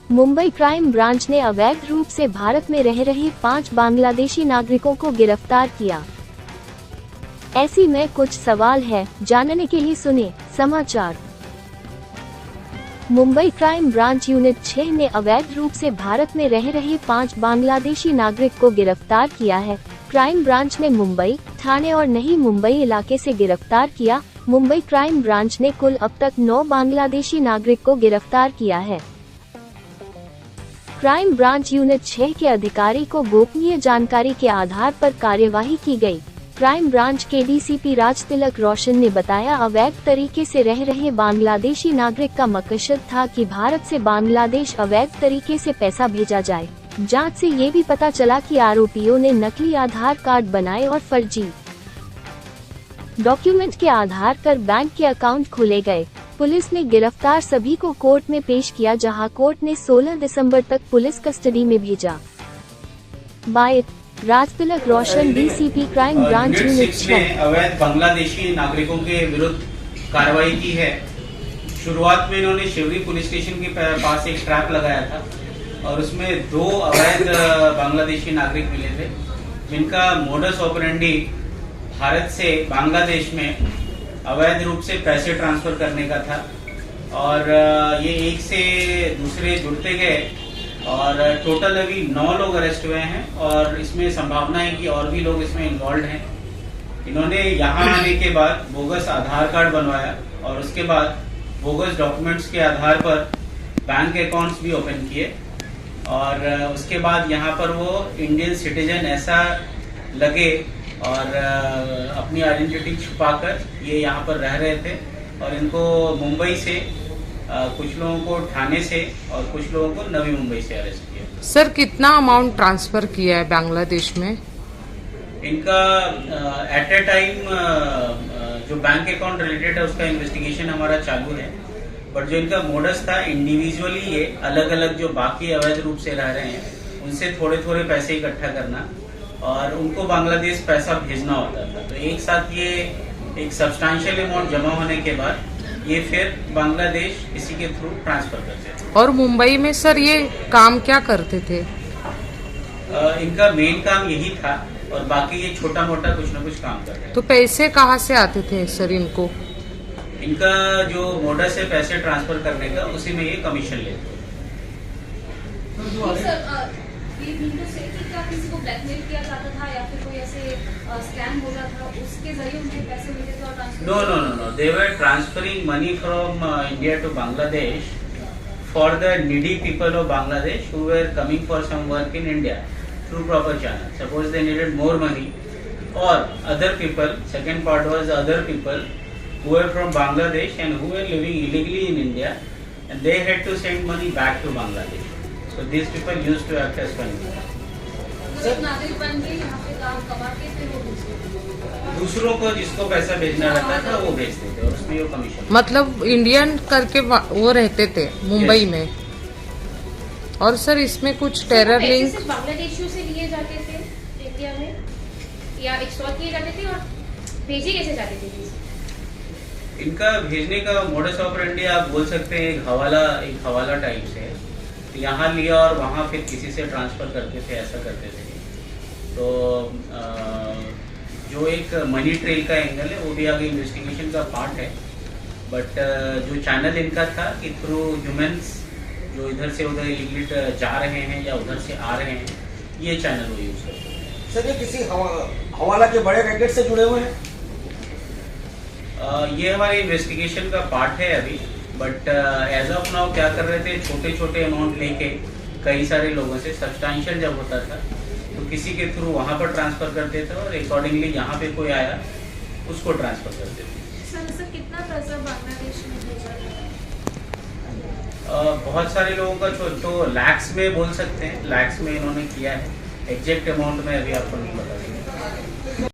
Mumbai crime branch ने अवैध रूप से भारत में रह रहे 5 बांग्लादेशी नागरिकों को गिरफ्तार किया। ऐसी में कुछ सवाल है, जानने के लिए सुने समाचार। मुंबई क्राइम ब्रांच यूनिट 6 ने अवैध रूप से भारत में रह रहे 5 बांग्लादेशी नागरिक को गिरफ्तार किया है। क्राइम ब्रांच ने मुंबई, ठाणे और नई मुंबई इलाके से गिरफ्तार किया। मुंबई क्राइम ब्रांच ने कुल अब तक 9 बांग्लादेशी नागरिक को गिरफ्तार किया है। क्राइम ब्रांच यूनिट 6 के अधिकारी को गोपनीय जानकारी के आधार पर कार्यवाही की गई। क्राइम ब्रांच के डीसीपी राजतिलक रोशन ने बताया, अवैध तरीके से रह रहे बांग्लादेशी नागरिक का मकसद था कि भारत से बांग्लादेश अवैध तरीके से पैसा भेजा जाए। जांच से ये भी पता चला कि आरोपियों ने नकली आधार कार्ड बनाए और फर्जी डॉक्यूमेंट के आधार पर बैंक के अकाउंट खोले गए। पुलिस ने गिरफ्तार सभी को कोर्ट में पेश किया, जहां कोर्ट ने 16 दिसंबर तक पुलिस कस्टडी में भेजा। Bye Rajtilak Roshan, DCP crime branch unit 6। अवैध बांग्लादेशी नागरिकों के विरुद्ध कार्रवाई की है। शुरुआत में इन्होंने शिवरी पुलिस स्टेशन के पास एक ट्रैप लगाया था और उसमें 2 अवैध बांग्लादेशी नागरिक मिले थे, जिनका मोडस ऑपरेंडी भारत से बांग्लादेश में अवैध रूप से पैसे ट्रांसफर करने का था। और ये एक से दूसरे जुड़ते गए और टोटल अभी 9 लोग अरेस्ट हुए हैं और इसमें संभावना है कि और भी लोग इसमें इन्वॉल्व हैं। इन्होंने यहाँ आने के बाद बोगस आधार कार्ड बनवाया और उसके बाद बोगस डॉक्यूमेंट्स के आधार पर बैंक अकाउंट्स भी ओपन किए और उसके बाद यहाँ पर वो इंडियन सिटीजन ऐसा लगे और अपनी आइडेंटिटी छुपाकर ये यहाँ पर रह रहे थे। और इनको मुंबई से कुछ लोगों को ठाणे से और कुछ लोगों को नवी मुंबई से अरेस्ट किया। सर, कितना अमाउंट ट्रांसफर किया है बांग्लादेश में? इनका एट ए टाइम जो बैंक अकाउंट रिलेटेड है उसका इन्वेस्टिगेशन हमारा चालू है, बट जो इनका मोडस था इंडिविजुअली ये अलग अलग जो बाकी अवैध रूप से रह रहे हैं उनसे थोड़े थोड़े पैसे इकट्ठा करना और उनको बांग्लादेश पैसा भेजना होता था। तो एक साथ ये एक सब्सटैंशियल अमाउंट जमा होने के बाद ये फिर बांग्लादेश किसी के थ्रू ट्रांसफर करते थे। और मुंबई में सर ये काम क्या करते थे? इनका मेन काम यही था और बाकी ये छोटा मोटा कुछ न कुछ काम करते थे। तो पैसे कहाँ से आते थे सर इनको? इनका जो मोडस है पैसे ट्रांसफर करने का, उसी में ये कमीशन लेते थे। क्या किसी को ब्लैकमेल किया जाता था या फिर कोई ऐसे स्कैम हो रहा था, उसके जरिए उन्हें पैसे मिलते थे और transfer? No. They were transferring money from India to Bangladesh for the needy people of Bangladesh who were coming for some work in India through proper channel. Suppose they needed more money, or other people. Second part was other people who were from Bangladesh and who were living illegally in India, and they had to send money back to Bangladesh. So these people used to act as conduit. नागरिक बन के यहाँ पे काम कमा के फिर वो दूसरों को जिसको पैसा भेजना रहता था वो भेजते थे और उसमें वो कमीशन। मतलब इंडियन करके वो रहते थे मुंबई में। और सर इसमें कुछ टेरर लिंक बांग्लादेशियों से लिए जाते थे इंडिया में या एक्सटॉर्ट किए जाते थे और भेजे कैसे जाते थे? इनका भेजने का मोडस ऑपरेंडी आप बोल सकते हैं एक हवाला टाइप से है। यहाँ लिया और वहाँ फिर किसी से ट्रांसफर करते थे, ऐसा करते थे। तो जो एक मनी ट्रेल का एंगल है वो भी आगे इन्वेस्टिगेशन का पार्ट है, बट जो चैनल इनका था कि थ्रू ह्यूमंस जो इधर से उधर इलीगली जा रहे हैं या उधर से आ रहे हैं, ये चैनल वो यूज करते हैं। सर, ये किसी हवाला के बड़े रैकेट से जुड़े हुए हैं? ये हमारे इन्वेस्टिगेशन का पार्ट है अभी, बट एज ऑफ नाउ क्या कर रहे थे, छोटे छोटे अमाउंट लेके कई सारे लोगों से, सब्सटैंशियल जब होता था तो किसी के थ्रू वहाँ पर ट्रांसफर करते थे और अकॉर्डिंगली यहाँ पे कोई आया उसको ट्रांसफर करते थे। सर कितना पैसा बांग्लादेश में भेजा? बहुत सारे लोगों का तो लैक्स में बोल सकते हैं, लैक्स में इन्होंने किया है। एग्जैक्ट अमाउंट में अभी आपको नहीं बता सकते।